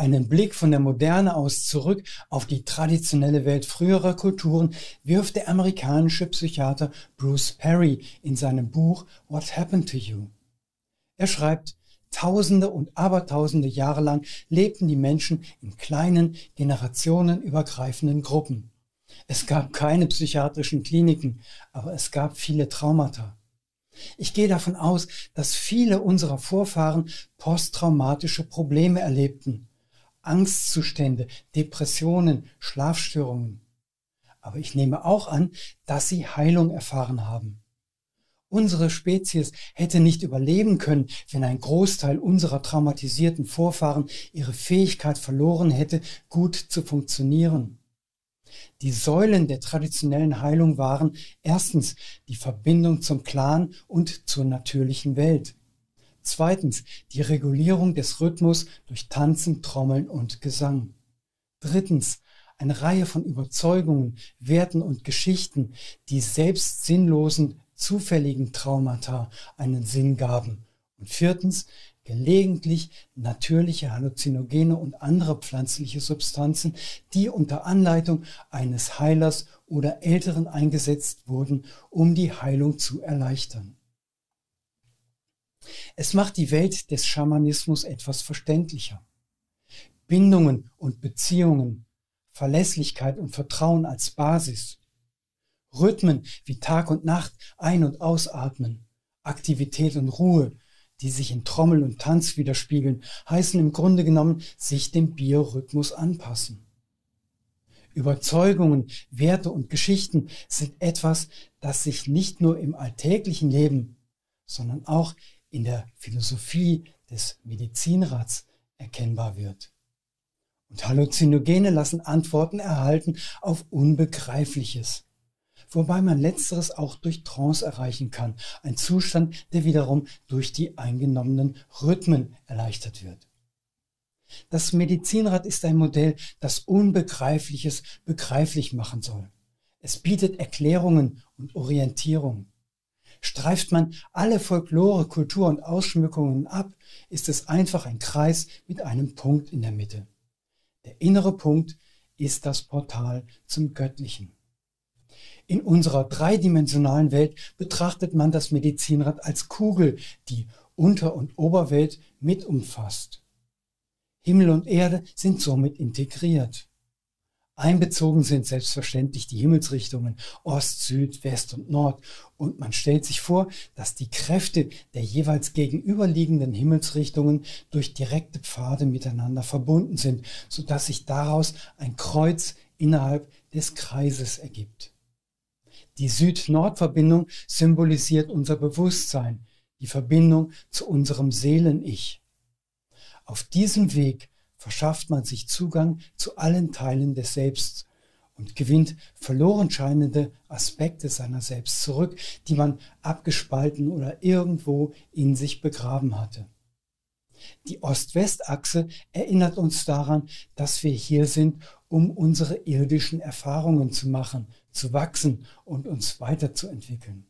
Einen Blick von der Moderne aus zurück auf die traditionelle Welt früherer Kulturen wirft der amerikanische Psychiater Bruce Perry in seinem Buch What Happened to You? Er schreibt: Tausende und Abertausende Jahre lang lebten die Menschen in kleinen, generationenübergreifenden Gruppen. Es gab keine psychiatrischen Kliniken, aber es gab viele Traumata. Ich gehe davon aus, dass viele unserer Vorfahren posttraumatische Probleme erlebten. Angstzustände, Depressionen, Schlafstörungen. Aber ich nehme auch an, dass sie Heilung erfahren haben. Unsere Spezies hätte nicht überleben können, wenn ein Großteil unserer traumatisierten Vorfahren ihre Fähigkeit verloren hätte, gut zu funktionieren. Die Säulen der traditionellen Heilung waren erstens die Verbindung zum Clan und zur natürlichen Welt. Zweitens die Regulierung des Rhythmus durch Tanzen, Trommeln und Gesang. Drittens eine Reihe von Überzeugungen, Werten und Geschichten, die selbst sinnlosen, zufälligen Traumata einen Sinn gaben. Und viertens gelegentlich natürliche Halluzinogene und andere pflanzliche Substanzen, die unter Anleitung eines Heilers oder Älteren eingesetzt wurden, um die Heilung zu erleichtern. Es macht die Welt des Schamanismus etwas verständlicher. Bindungen und Beziehungen, Verlässlichkeit und Vertrauen als Basis, Rhythmen wie Tag und Nacht, Ein- und Ausatmen, Aktivität und Ruhe, die sich in Trommel und Tanz widerspiegeln, heißen im Grunde genommen sich dem Biorhythmus anpassen. Überzeugungen, Werte und Geschichten sind etwas, das sich nicht nur im alltäglichen Leben, sondern auch in der Philosophie des Medizinrats erkennbar wird. Und Halluzinogene lassen Antworten erhalten auf Unbegreifliches, wobei man Letzteres auch durch Trance erreichen kann, ein Zustand, der wiederum durch die eingenommenen Rhythmen erleichtert wird. Das Medizinrad ist ein Modell, das Unbegreifliches begreiflich machen soll. Es bietet Erklärungen und Orientierung. Streift man alle Folklore, Kultur und Ausschmückungen ab, ist es einfach ein Kreis mit einem Punkt in der Mitte. Der innere Punkt ist das Portal zum Göttlichen. In unserer dreidimensionalen Welt betrachtet man das Medizinrad als Kugel, die Unter- und Oberwelt mit umfasst. Himmel und Erde sind somit integriert. Einbezogen sind selbstverständlich die Himmelsrichtungen Ost, Süd, West und Nord, und man stellt sich vor, dass die Kräfte der jeweils gegenüberliegenden Himmelsrichtungen durch direkte Pfade miteinander verbunden sind, sodass sich daraus ein Kreuz innerhalb des Kreises ergibt. Die Süd-Nord-Verbindung symbolisiert unser Bewusstsein, die Verbindung zu unserem Seelen-Ich. Auf diesem Weg verschafft man sich Zugang zu allen Teilen des Selbst und gewinnt verloren scheinende Aspekte seiner selbst zurück, die man abgespalten oder irgendwo in sich begraben hatte. Die Ost-West-Achse erinnert uns daran, dass wir hier sind, um unsere irdischen Erfahrungen zu machen, zu wachsen und uns weiterzuentwickeln.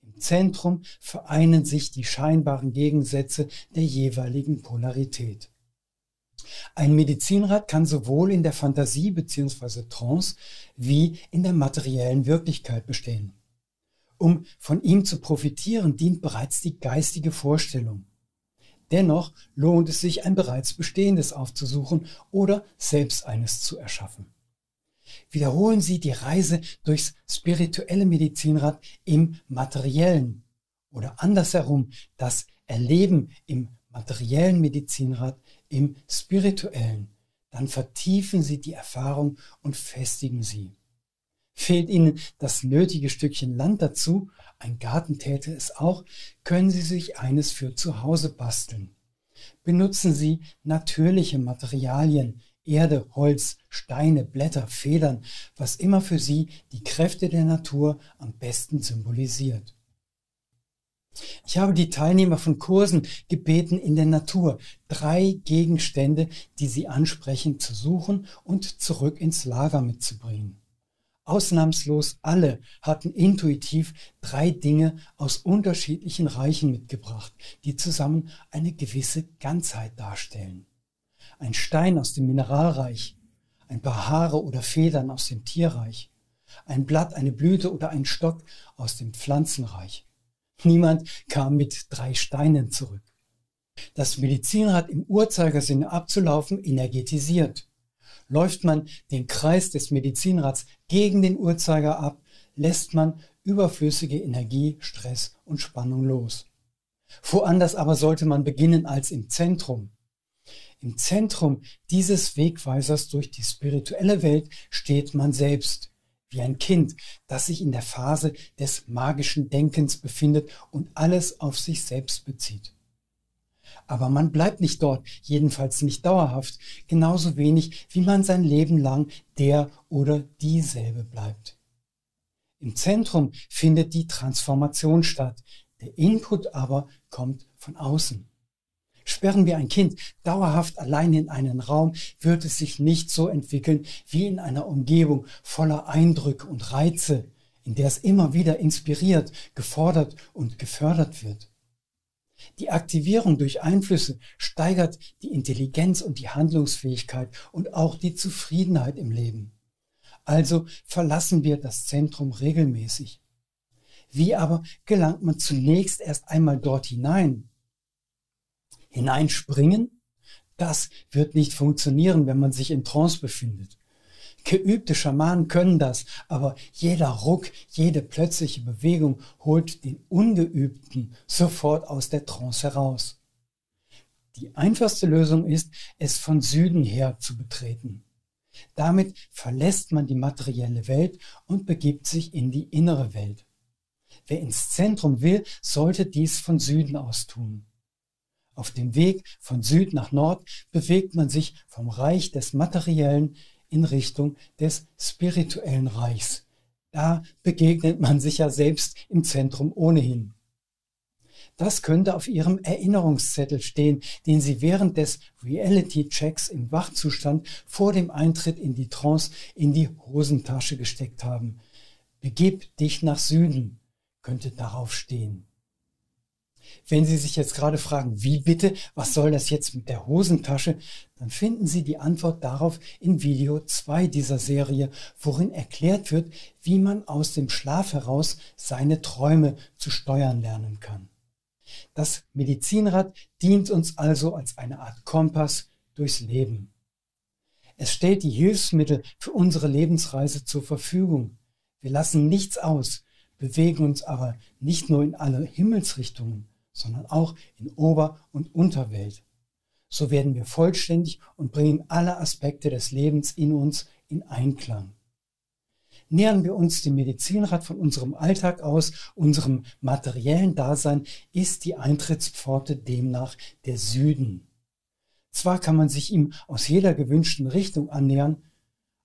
Im Zentrum vereinen sich die scheinbaren Gegensätze der jeweiligen Polarität. Ein Medizinrad kann sowohl in der Fantasie bzw. Trance wie in der materiellen Wirklichkeit bestehen. Um von ihm zu profitieren, dient bereits die geistige Vorstellung. Dennoch lohnt es sich, ein bereits Bestehendes aufzusuchen oder selbst eines zu erschaffen. Wiederholen Sie die Reise durchs spirituelle Medizinrad im Materiellen oder andersherum das Erleben im materiellen Medizinrad im Spirituellen. Dann vertiefen Sie die Erfahrung und festigen sie. Fehlt Ihnen das nötige Stückchen Land dazu, ein Garten täte es auch, können Sie sich eines für zu Hause basteln. Benutzen Sie natürliche Materialien, Erde, Holz, Steine, Blätter, Federn, was immer für Sie die Kräfte der Natur am besten symbolisiert. Ich habe die Teilnehmer von Kursen gebeten, in der Natur 3 Gegenstände, die sie ansprechen, zu suchen und zurück ins Lager mitzubringen. Ausnahmslos alle hatten intuitiv 3 Dinge aus unterschiedlichen Reichen mitgebracht, die zusammen eine gewisse Ganzheit darstellen. ein Stein aus dem Mineralreich, ein paar Haare oder Federn aus dem Tierreich, ein Blatt, eine Blüte oder ein Stock aus dem Pflanzenreich. Niemand kam mit 3 Steinen zurück. Das Medizinrad im Uhrzeigersinne abzulaufen energetisiert. Läuft man den Kreis des Medizinrads gegen den Uhrzeiger ab, lässt man überflüssige Energie, Stress und Spannung los. Woanders aber sollte man beginnen als im Zentrum. Im Zentrum dieses Wegweisers durch die spirituelle Welt steht man selbst, wie ein Kind, das sich in der Phase des magischen Denkens befindet und alles auf sich selbst bezieht. Aber man bleibt nicht dort, jedenfalls nicht dauerhaft, genauso wenig wie man sein Leben lang der oder dieselbe bleibt. Im Zentrum findet die Transformation statt, der Input aber kommt von außen. Sperren wir ein Kind dauerhaft allein in einen Raum, wird es sich nicht so entwickeln wie in einer Umgebung voller Eindrücke und Reize, in der es immer wieder inspiriert, gefordert und gefördert wird. Die Aktivierung durch Einflüsse steigert die Intelligenz und die Handlungsfähigkeit und auch die Zufriedenheit im Leben. Also verlassen wir das Zentrum regelmäßig. Wie aber gelangt man zunächst erst einmal dort hinein? Hineinspringen? Das wird nicht funktionieren, wenn man sich in Trance befindet. Geübte Schamanen können das, aber jeder Ruck, jede plötzliche Bewegung holt den Ungeübten sofort aus der Trance heraus. Die einfachste Lösung ist, es von Süden her zu betreten. Damit verlässt man die materielle Welt und begibt sich in die innere Welt. Wer ins Zentrum will, sollte dies von Süden aus tun. Auf dem Weg von Süd nach Nord bewegt man sich vom Reich des Materiellen in Richtung des spirituellen Reichs. Da begegnet man sich ja selbst im Zentrum ohnehin. Das könnte auf Ihrem Erinnerungszettel stehen, den Sie während des Reality-Checks im Wachzustand vor dem Eintritt in die Trance in die Hosentasche gesteckt haben. Begib dich nach Süden, könnte darauf stehen. Wenn Sie sich jetzt gerade fragen, wie bitte, was soll das jetzt mit der Hosentasche, dann finden Sie die Antwort darauf in Video 2 dieser Serie, worin erklärt wird, wie man aus dem Schlaf heraus seine Träume zu steuern lernen kann. Das Medizinrad dient uns also als eine Art Kompass durchs Leben. Es stellt die Hilfsmittel für unsere Lebensreise zur Verfügung. Wir lassen nichts aus, bewegen uns aber nicht nur in alle Himmelsrichtungen, sondern auch in Ober- und Unterwelt. So werden wir vollständig und bringen alle Aspekte des Lebens in uns in Einklang. Nähern wir uns dem Medizinrad von unserem Alltag aus, unserem materiellen Dasein, ist die Eintrittspforte demnach der Süden. Zwar kann man sich ihm aus jeder gewünschten Richtung annähern,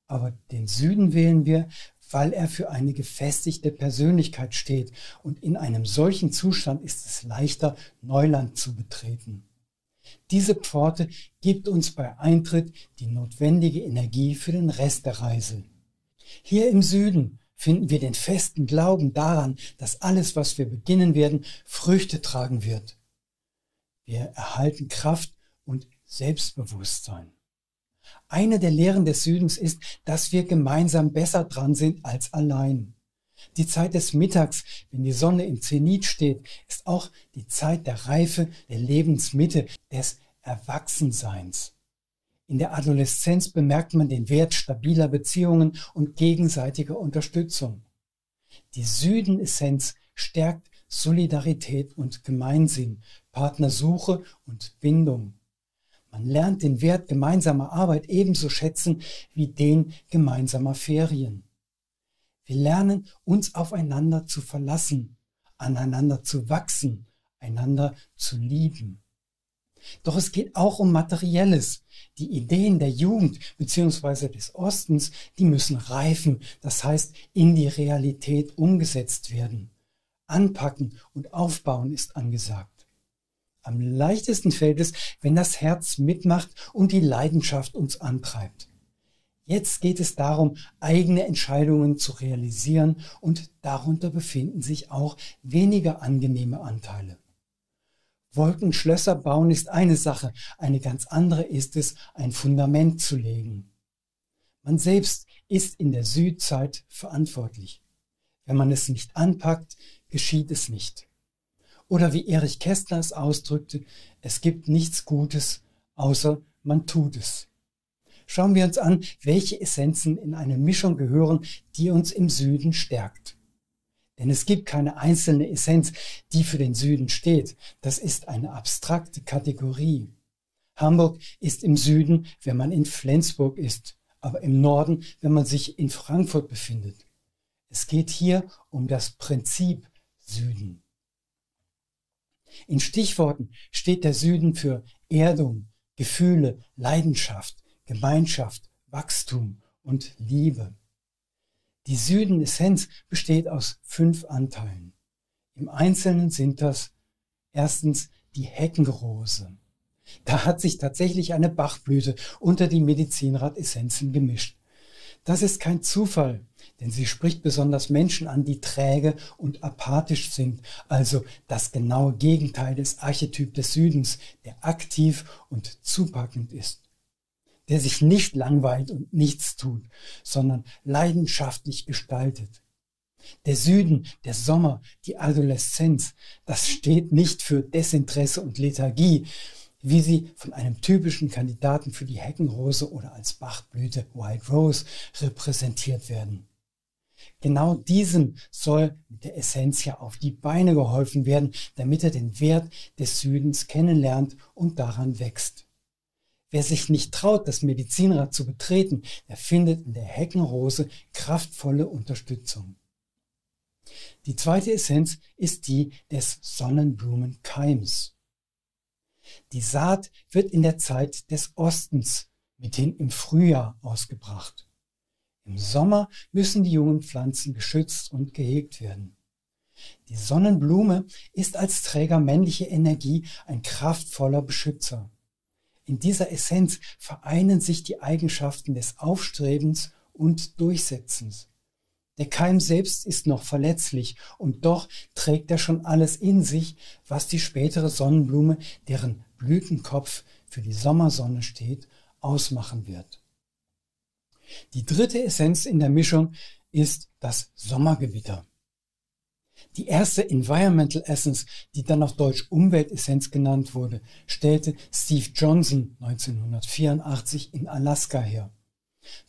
aber den Süden wählen wir, weil er für eine gefestigte Persönlichkeit steht, und in einem solchen Zustand ist es leichter, Neuland zu betreten. Diese Pforte gibt uns bei Eintritt die notwendige Energie für den Rest der Reise. Hier im Süden finden wir den festen Glauben daran, dass alles, was wir beginnen werden, Früchte tragen wird. Wir erhalten Kraft und Selbstbewusstsein. Eine der Lehren des Südens ist, dass wir gemeinsam besser dran sind als allein. Die Zeit des Mittags, wenn die Sonne im Zenit steht, ist auch die Zeit der Reife, der Lebensmitte, des Erwachsenseins. In der Adoleszenz bemerkt man den Wert stabiler Beziehungen und gegenseitiger Unterstützung. Die Südenessenz stärkt Solidarität und Gemeinsinn, Partnersuche und Bindung. Man lernt den Wert gemeinsamer Arbeit ebenso schätzen wie den gemeinsamer Ferien. Wir lernen, uns aufeinander zu verlassen, aneinander zu wachsen, einander zu lieben. Doch es geht auch um Materielles. Die Ideen der Jugend bzw. des Ostens, die müssen reifen, das heißt in die Realität umgesetzt werden. Anpacken und aufbauen ist angesagt. Am leichtesten fällt es, wenn das Herz mitmacht und die Leidenschaft uns antreibt. Jetzt geht es darum, eigene Entscheidungen zu realisieren, und darunter befinden sich auch weniger angenehme Anteile. Wolkenschlösser bauen ist eine Sache, eine ganz andere ist es, ein Fundament zu legen. Man selbst ist in der Südzeit verantwortlich. Wenn man es nicht anpackt, geschieht es nicht. Oder wie Erich Kästner es ausdrückte, es gibt nichts Gutes, außer man tut es. Schauen wir uns an, welche Essenzen in eine Mischung gehören, die uns im Süden stärkt. Denn es gibt keine einzelne Essenz, die für den Süden steht. Das ist eine abstrakte Kategorie. Hamburg ist im Süden, wenn man in Flensburg ist, aber im Norden, wenn man sich in Frankfurt befindet. Es geht hier um das Prinzip Süden. In Stichworten steht der Süden für Erdung, Gefühle, Leidenschaft, Gemeinschaft, Wachstum und Liebe. Die Süden-Essenz besteht aus 5 Anteilen. Im Einzelnen sind das erstens die Heckenrose. Da hat sich tatsächlich eine Bachblüte unter die Medizinrad-Essenzen gemischt. Das ist kein Zufall, denn sie spricht besonders Menschen an, die träge und apathisch sind, also das genaue Gegenteil des Archetyp des Südens, der aktiv und zupackend ist, der sich nicht langweilt und nichts tut, sondern leidenschaftlich gestaltet. Der Süden, der Sommer, die Adoleszenz, das steht nicht für Desinteresse und Lethargie, wie sie von einem typischen Kandidaten für die Heckenrose oder als Bachblüte White Rose repräsentiert werden. Genau diesem soll mit der Essentia auf die Beine geholfen werden, damit er den Wert des Südens kennenlernt und daran wächst. Wer sich nicht traut, das Medizinrad zu betreten, der findet in der Heckenrose kraftvolle Unterstützung. Die zweite Essenz ist die des Sonnenblumenkeims. Die Saat wird in der Zeit des Ostens, mithin im Frühjahr, ausgebracht. Im Sommer müssen die jungen Pflanzen geschützt und gehegt werden. Die Sonnenblume ist als Träger männliche Energie ein kraftvoller Beschützer. In dieser Essenz vereinen sich die Eigenschaften des Aufstrebens und Durchsetzens. Der Keim selbst ist noch verletzlich und doch trägt er schon alles in sich, was die spätere Sonnenblume, deren Blütenkopf für die Sommersonne steht, ausmachen wird. Die dritte Essenz in der Mischung ist das Sommergewitter. Die erste Environmental Essence, die dann auf Deutsch Umweltessenz genannt wurde, stellte Steve Johnson 1984 in Alaska her.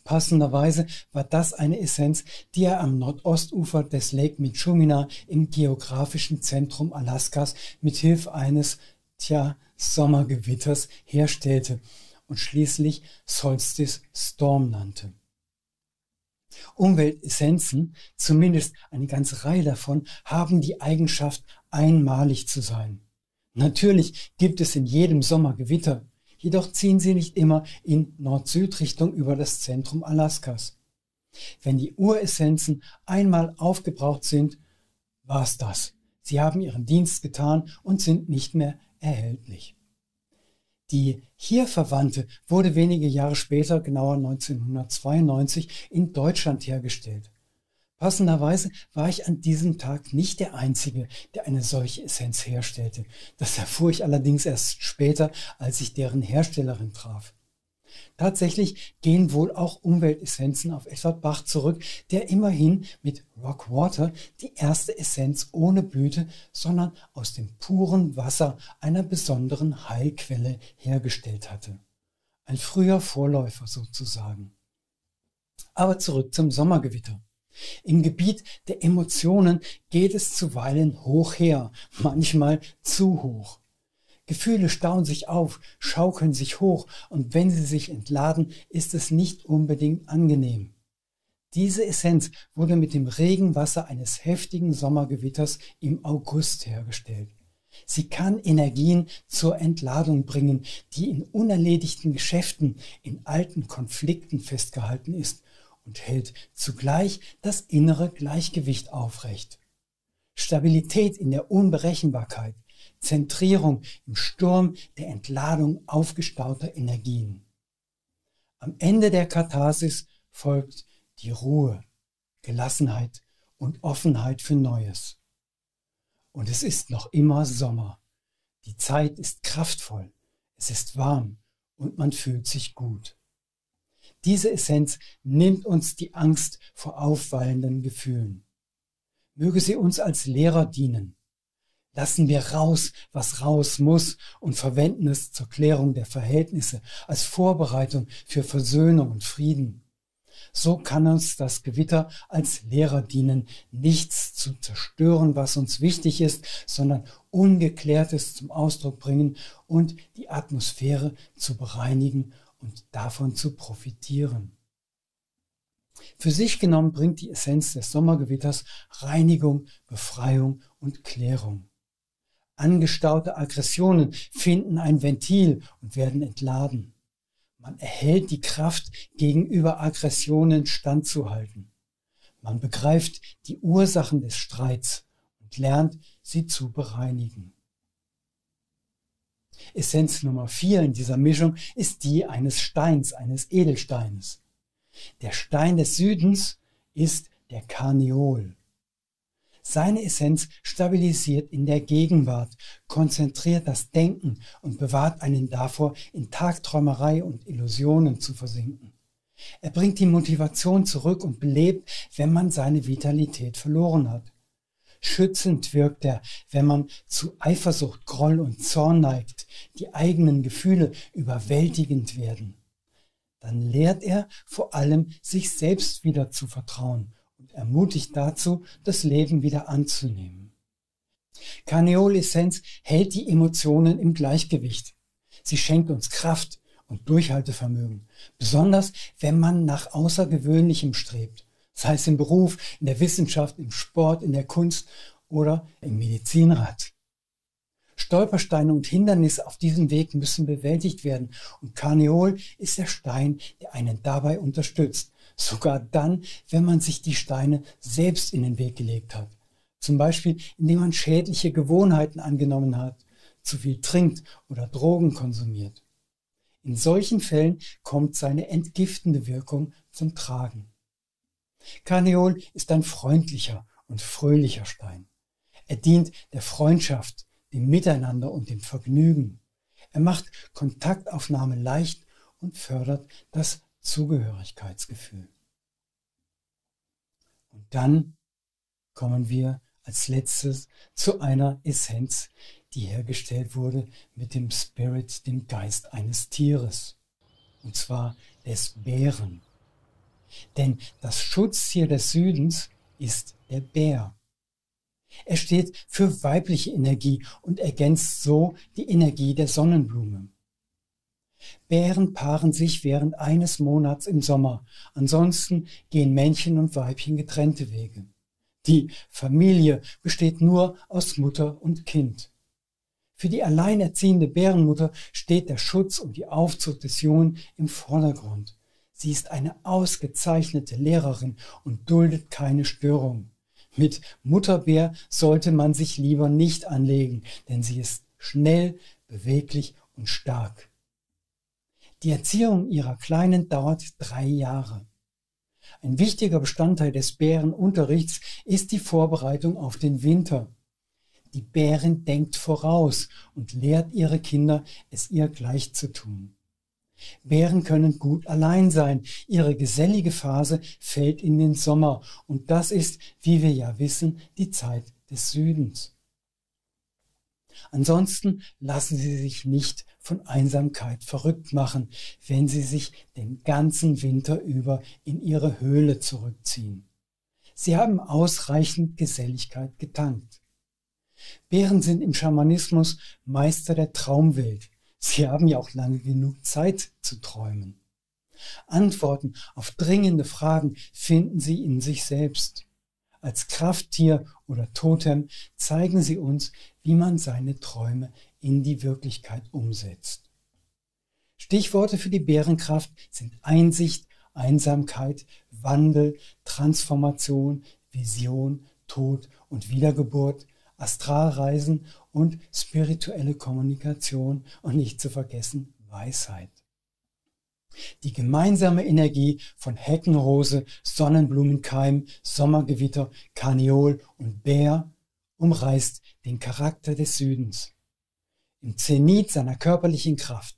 Passenderweise war das eine Essenz, die er am Nordostufer des Lake Minchumina im geografischen Zentrum Alaskas mit Hilfe eines, Sommergewitters herstellte und schließlich Solstice Storm nannte. Umweltessenzen, zumindest eine ganze Reihe davon, haben die Eigenschaft, einmalig zu sein. Natürlich gibt es in jedem Sommer Gewitter, jedoch ziehen sie nicht immer in Nord-Süd-Richtung über das Zentrum Alaskas. Wenn die Uressenzen einmal aufgebraucht sind, war's das. Sie haben ihren Dienst getan und sind nicht mehr erhältlich. Die hier Verwandte wurde wenige Jahre später, genauer 1992, in Deutschland hergestellt. Passenderweise war ich an diesem Tag nicht der Einzige, der eine solche Essenz herstellte. Das erfuhr ich allerdings erst später, als ich deren Herstellerin traf. Tatsächlich gehen wohl auch Umweltessenzen auf Edward Bach zurück, der immerhin mit Rockwater die erste Essenz ohne Blüte, sondern aus dem puren Wasser einer besonderen Heilquelle hergestellt hatte. Ein früher Vorläufer sozusagen. Aber zurück zum Sommergewitter. Im Gebiet der Emotionen geht es zuweilen hoch her, manchmal zu hoch. Gefühle stauen sich auf, schaukeln sich hoch und wenn sie sich entladen, ist es nicht unbedingt angenehm. Diese Essenz wurde mit dem Regenwasser eines heftigen Sommergewitters im August hergestellt. Sie kann Energien zur Entladung bringen, die in unerledigten Geschäften, in alten Konflikten festgehalten ist und hält zugleich das innere Gleichgewicht aufrecht. Stabilität in der Unberechenbarkeit, Zentrierung im Sturm der Entladung aufgestauter Energien. Am Ende der Katharsis folgt die Ruhe, Gelassenheit und Offenheit für Neues. Und es ist noch immer Sommer. Die Zeit ist kraftvoll, es ist warm und man fühlt sich gut. Diese Essenz nimmt uns die Angst vor aufwallenden Gefühlen. Möge sie uns als Lehrer dienen. Lassen wir raus, was raus muss, und verwenden es zur Klärung der Verhältnisse, als Vorbereitung für Versöhnung und Frieden. So kann uns das Gewitter als Lehrer dienen, nichts zu zerstören, was uns wichtig ist, sondern Ungeklärtes zum Ausdruck bringen und die Atmosphäre zu bereinigen und davon zu profitieren. Für sich genommen bringt die Essenz des Sommergewitters Reinigung, Befreiung und Klärung. Angestaute Aggressionen finden ein Ventil und werden entladen. Man erhält die Kraft, gegenüber Aggressionen standzuhalten. Man begreift die Ursachen des Streits und lernt, sie zu bereinigen. Essenz Nummer 4 in dieser Mischung ist die eines Steins, eines Edelsteines. Der Stein des Südens ist der Karneol. Seine Essenz stabilisiert in der Gegenwart, konzentriert das Denken und bewahrt einen davor, in Tagträumerei und Illusionen zu versinken. Er bringt die Motivation zurück und belebt, wenn man seine Vitalität verloren hat. Schützend wirkt er, wenn man zu Eifersucht, Groll und Zorn neigt, die eigenen Gefühle überwältigend werden. Dann lehrt er vor allem, sich selbst wieder zu vertrauen und ermutigt dazu, das Leben wieder anzunehmen. Karneol-Essenz hält die Emotionen im Gleichgewicht. Sie schenkt uns Kraft und Durchhaltevermögen, besonders wenn man nach Außergewöhnlichem strebt, sei es im Beruf, in der Wissenschaft, im Sport, in der Kunst oder im Medizinrat. Stolpersteine und Hindernisse auf diesem Weg müssen bewältigt werden und Karneol ist der Stein, der einen dabei unterstützt. Sogar dann, wenn man sich die Steine selbst in den Weg gelegt hat. Zum Beispiel, indem man schädliche Gewohnheiten angenommen hat, zu viel trinkt oder Drogen konsumiert. In solchen Fällen kommt seine entgiftende Wirkung zum Tragen. Karneol ist ein freundlicher und fröhlicher Stein. Er dient der Freundschaft, dem Miteinander und dem Vergnügen. Er macht Kontaktaufnahme leicht und fördert das Zugehörigkeitsgefühl. Und dann kommen wir als letztes zu einer Essenz, die hergestellt wurde mit dem Spirit, dem Geist eines Tieres, und zwar des Bären. Denn das Schutztier des Südens ist der Bär. Er steht für weibliche Energie und ergänzt so die Energie der Sonnenblume. Bären paaren sich während eines Monats im Sommer, ansonsten gehen Männchen und Weibchen getrennte Wege. Die Familie besteht nur aus Mutter und Kind. Für die alleinerziehende Bärenmutter steht der Schutz und die Aufzucht des Jungen im Vordergrund. Sie ist eine ausgezeichnete Lehrerin und duldet keine Störung. Mit Mutterbär sollte man sich lieber nicht anlegen, denn sie ist schnell, beweglich und stark. Die Erziehung ihrer Kleinen dauert 3 Jahre. Ein wichtiger Bestandteil des Bärenunterrichts ist die Vorbereitung auf den Winter. Die Bärin denkt voraus und lehrt ihre Kinder, es ihr gleich zu tun. Bären können gut allein sein. Ihre gesellige Phase fällt in den Sommer und das ist, wie wir ja wissen, die Zeit des Südens. Ansonsten lassen sie sich nicht von Einsamkeit verrückt machen, wenn sie sich den ganzen Winter über in ihre Höhle zurückziehen. Sie haben ausreichend Geselligkeit getankt. Bären sind im Schamanismus Meister der Traumwelt. Sie haben ja auch lange genug Zeit zu träumen. Antworten auf dringende Fragen finden sie in sich selbst. Als Krafttier oder Totem zeigen sie uns, wie man seine Träume in die Wirklichkeit umsetzt. Stichworte für die Bärenkraft sind Einsicht, Einsamkeit, Wandel, Transformation, Vision, Tod und Wiedergeburt, Astralreisen und spirituelle Kommunikation und nicht zu vergessen Weisheit. Die gemeinsame Energie von Heckenrose, Sonnenblumenkeim, Sommergewitter, Karneol und Bär umreißt den Charakter des Südens. im Zenit seiner körperlichen Kraft,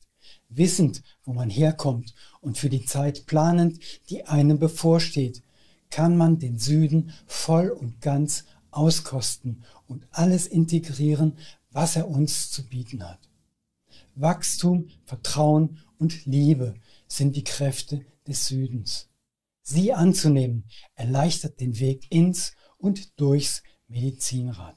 wissend, wo man herkommt und für die Zeit planend, die einem bevorsteht, kann man den Süden voll und ganz auskosten und alles integrieren, was er uns zu bieten hat. Wachstum, Vertrauen und Liebe sind die Kräfte des Südens. Sie anzunehmen, erleichtert den Weg ins und durchs Medizinrad.